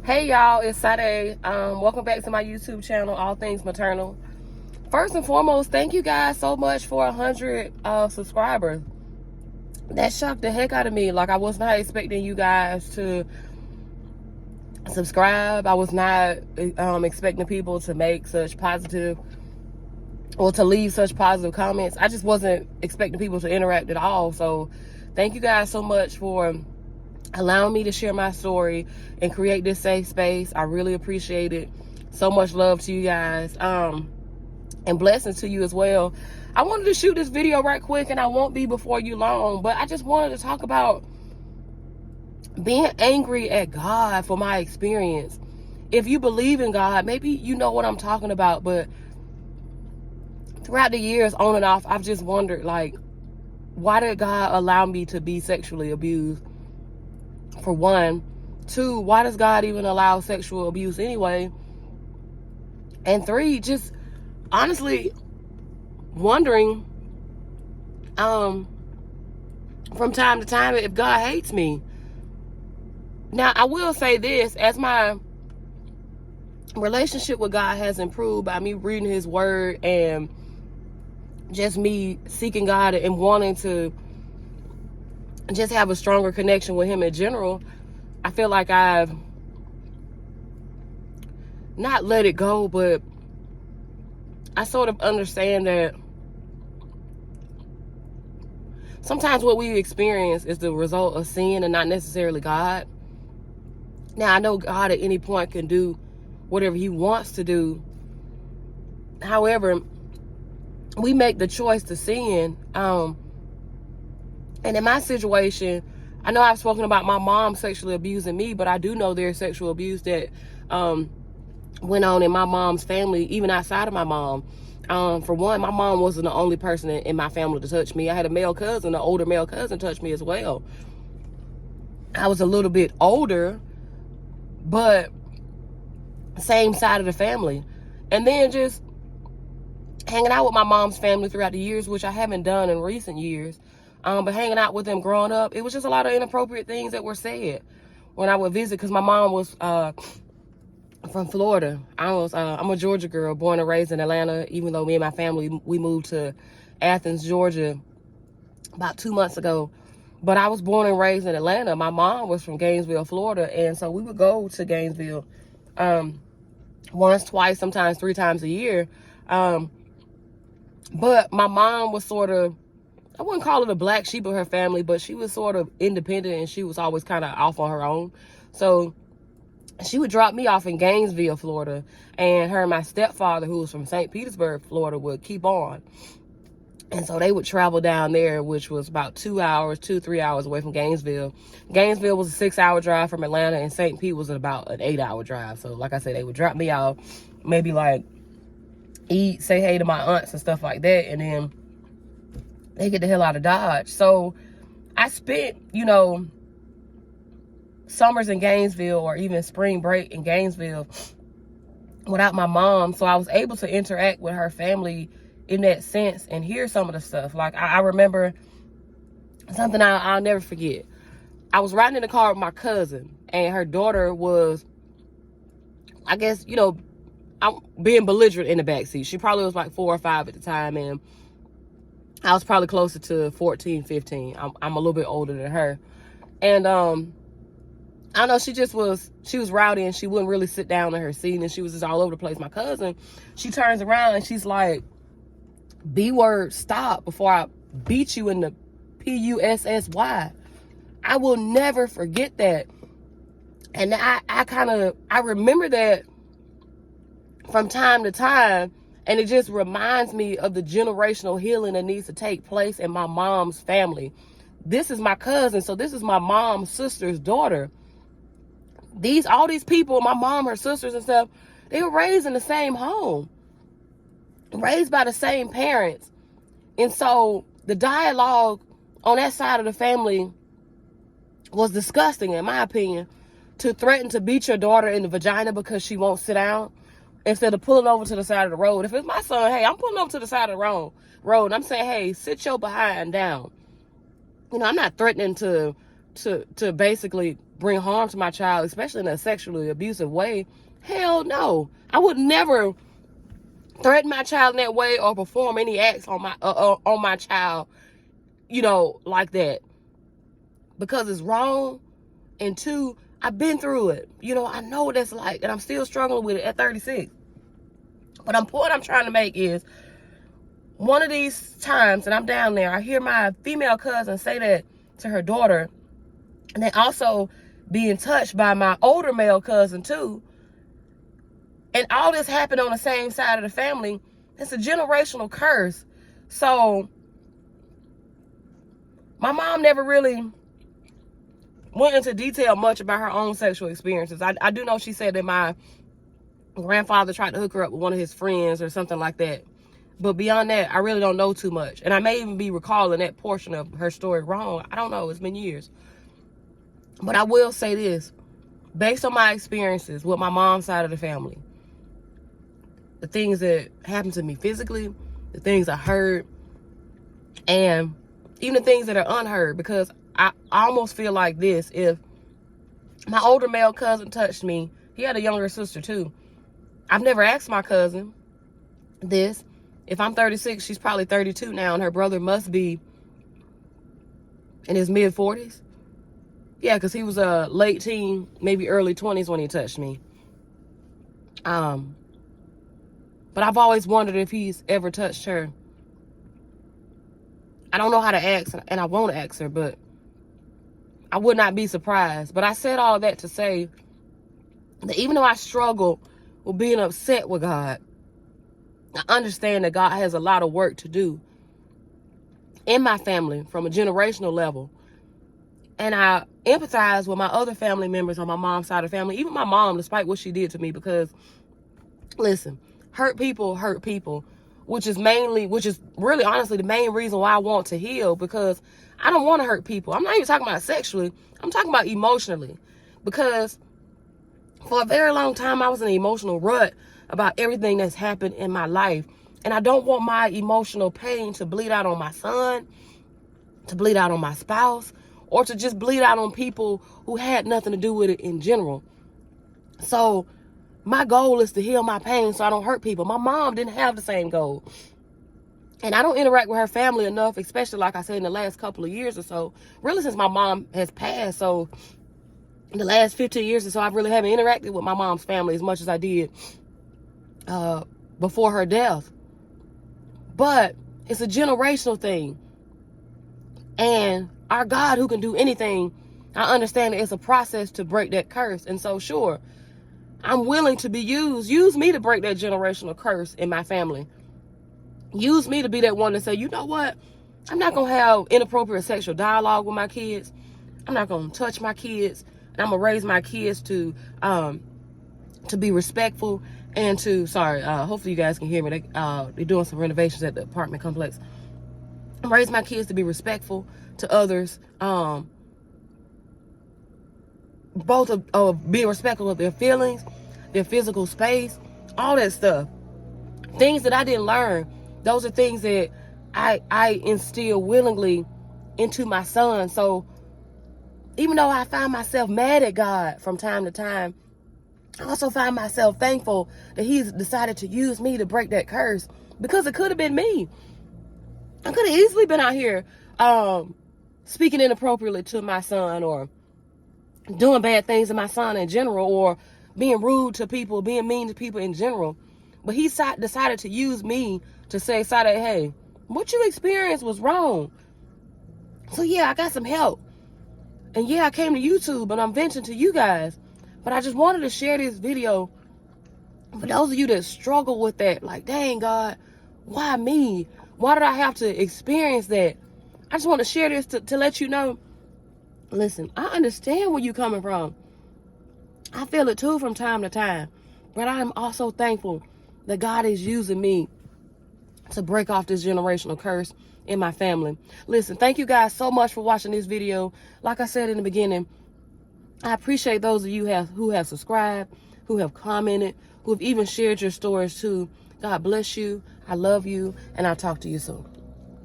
Hey y'all, it's Sade. Welcome back to my YouTube channel, All Things Maternal. First and foremost, thank you guys so much for 100 subscribers. That shocked the heck out of me. Like, I was not expecting you guys to subscribe. I was not expecting people to make such positive or to leave such positive comments. I just wasn't expecting people to interact at all. So thank you guys so much for allowing me to share my story and create this safe space. I really appreciate it. So much love to you guys, and blessings to you as well. I wanted to shoot this video right quick, and I won't be before you long, but I just wanted to talk about being angry at God for my experience. If you believe in God, maybe you know what I'm talking about, but throughout the years, on and off, I've just wondered, like, why did God allow me to be sexually abused? For one. Two, why does God even allow sexual abuse anyway? And three, just honestly wondering from time to time if God hates me. Now, I will say this, as my relationship with God has improved by me reading his word and just me seeking God and wanting to just have a stronger connection with him in general, I feel like I've not let it go, but I sort of understand that sometimes what we experience is the result of sin and not necessarily God. Now, I know God at any point can do whatever he wants to do. However, we make the choice to sin. And in my situation, I know I've spoken about my mom sexually abusing me, but I do know there's sexual abuse that went on in my mom's family, even outside of my mom. For one, my mom wasn't the only person in my family to touch me. I had a male cousin, an older male cousin, touch me as well. I was a little bit older, but same side of the family. And then just hanging out with my mom's family throughout the years, which I haven't done in recent years. But hanging out with them growing up, it was just a lot of inappropriate things that were said when I would visit, because my mom was from Florida. I'm a Georgia girl, born and raised in Atlanta, even though me and my family, we moved to Athens, Georgia about 2 months ago. But I was born and raised in Atlanta. My mom was from Gainesville, Florida, and so we would go to Gainesville once, twice, sometimes 3 times a year. But my mom was sort of, I wouldn't call it a black sheep of her family, but she was sort of independent and she was always kind of off on her own. So she would drop me off in Gainesville, Florida, and her and my stepfather, who was from St. Petersburg, Florida, would keep on. And so they would travel down there, which was about 3 hours away from Gainesville. Gainesville was a 6-hour drive from Atlanta, and St. Pete was about an 8-hour drive. So like I said, they would drop me off, maybe like eat, say hey to my aunts and stuff like that, and then they get the hell out of Dodge. So I spent, summers in Gainesville, or even spring break in Gainesville, without my mom. So I was able to interact with her family in that sense and hear some of the stuff. Like, I remember something I'll never forget. I was riding in the car with my cousin, and her daughter was, I guess, I'm being belligerent in the backseat. She probably was like 4 or 5 at the time, and I was probably closer to 14, 15. I'm a little bit older than her. And I know she was rowdy, and she wouldn't really sit down in her seat, and she was just all over the place. My cousin, she turns around and she's like, B-word, stop before I beat you in the P-U-S-S-Y. I will never forget that. And I remember that from time to time, and it just reminds me of the generational healing that needs to take place in my mom's family. This is my cousin, so this is my mom's sister's daughter. All these people, my mom, her sisters and stuff, they were raised in the same home, raised by the same parents. And so the dialogue on that side of the family was disgusting, in my opinion. To threaten to beat your daughter in the vagina because she won't sit down, instead of pulling over to the side of the road. If it's my son, hey, I'm pulling over to the side of the road. I'm saying, hey, sit your behind down. I'm not threatening to basically bring harm to my child, especially in a sexually abusive way, hell no. I would never threaten my child in that way or perform any acts on my child, you know, like that, because it's wrong. And two, I've been through it. You know, I know what that's like, and I'm still struggling with it at 36. But the point I'm trying to make is, one of these times that I'm down there, I hear my female cousin say that to her daughter, and then also being touched by my older male cousin too. And all this happened on the same side of the family. It's a generational curse. So my mom never really went into detail much about her own sexual experiences. I do know she said that my grandfather tried to hook her up with one of his friends or something like that. But beyond that, I really don't know too much. And I may even be recalling that portion of her story wrong. I don't know. It's been years. But I will say this. Based on my experiences with my mom's side of the family, the things that happened to me physically, the things I heard, and even the things that are unheard, because I almost feel like this. If my older male cousin touched me, he had a younger sister too. I've never asked my cousin this. If I'm 36, she's probably 32 now, and her brother must be in his mid-40s. Yeah, because he was a late teen, maybe early 20s when he touched me. But I've always wondered if he's ever touched her. I don't know how to ask, and I won't ask her, but I would not be surprised. But I said all that to say that even though I struggle with being upset with God, I understand that God has a lot of work to do in my family from a generational level. And I empathize with my other family members on my mom's side of the family, even my mom, despite what she did to me, because, listen, hurt people, which is really honestly the main reason why I want to heal, because I don't want to hurt people. I'm not even talking about sexually. I'm talking about emotionally, because for a very long time, I was in an emotional rut about everything that's happened in my life. And I don't want my emotional pain to bleed out on my son, to bleed out on my spouse, or to just bleed out on people who had nothing to do with it in general. So my goal is to heal my pain so I don't hurt people. My mom didn't have the same goal. And I don't interact with her family enough, especially like I said in the last couple of years or so, really since my mom has passed. So in the last 15 years or so, I really haven't interacted with my mom's family as much as I did before her death. But it's a generational thing. And our God, who can do anything, I understand that it's a process to break that curse. And so, sure, I'm willing to be used. Use me to break that generational curse in my family. Use me to be that one to say, you know what? I'm not going to have inappropriate sexual dialogue with my kids. I'm not going to touch my kids. And I'm going to raise my kids to be respectful and to, hopefully you guys can hear me. They're doing some renovations at the apartment complex. I'm raising my kids to be respectful to others. Both of being respectful of their feelings, their physical space, all that stuff. Things that I didn't learn. Those are things that I instill willingly into my son. So even though I find myself mad at God from time to time, I also find myself thankful that he's decided to use me to break that curse, because it could have been me. I could have easily been out here speaking inappropriately to my son, or doing bad things to my son in general, or being rude to people, being mean to people in general. But he decided to use me to say, Sade, hey, what you experienced was wrong. So yeah, I got some help. And yeah, I came to YouTube and I'm venting to you guys. But I just wanted to share this video for those of you that struggle with that. Like, dang, God, why me? Why did I have to experience that? I just want to share this to let you know, listen, I understand where you're coming from. I feel it too from time to time. But I'm also thankful that God is using me to break off this generational curse in my family. Listen, thank you guys so much for watching this video. Like I said in the beginning, I appreciate those of you who have subscribed, who have commented, who have even shared your stories too. God bless you. I love you, and I'll talk to you soon.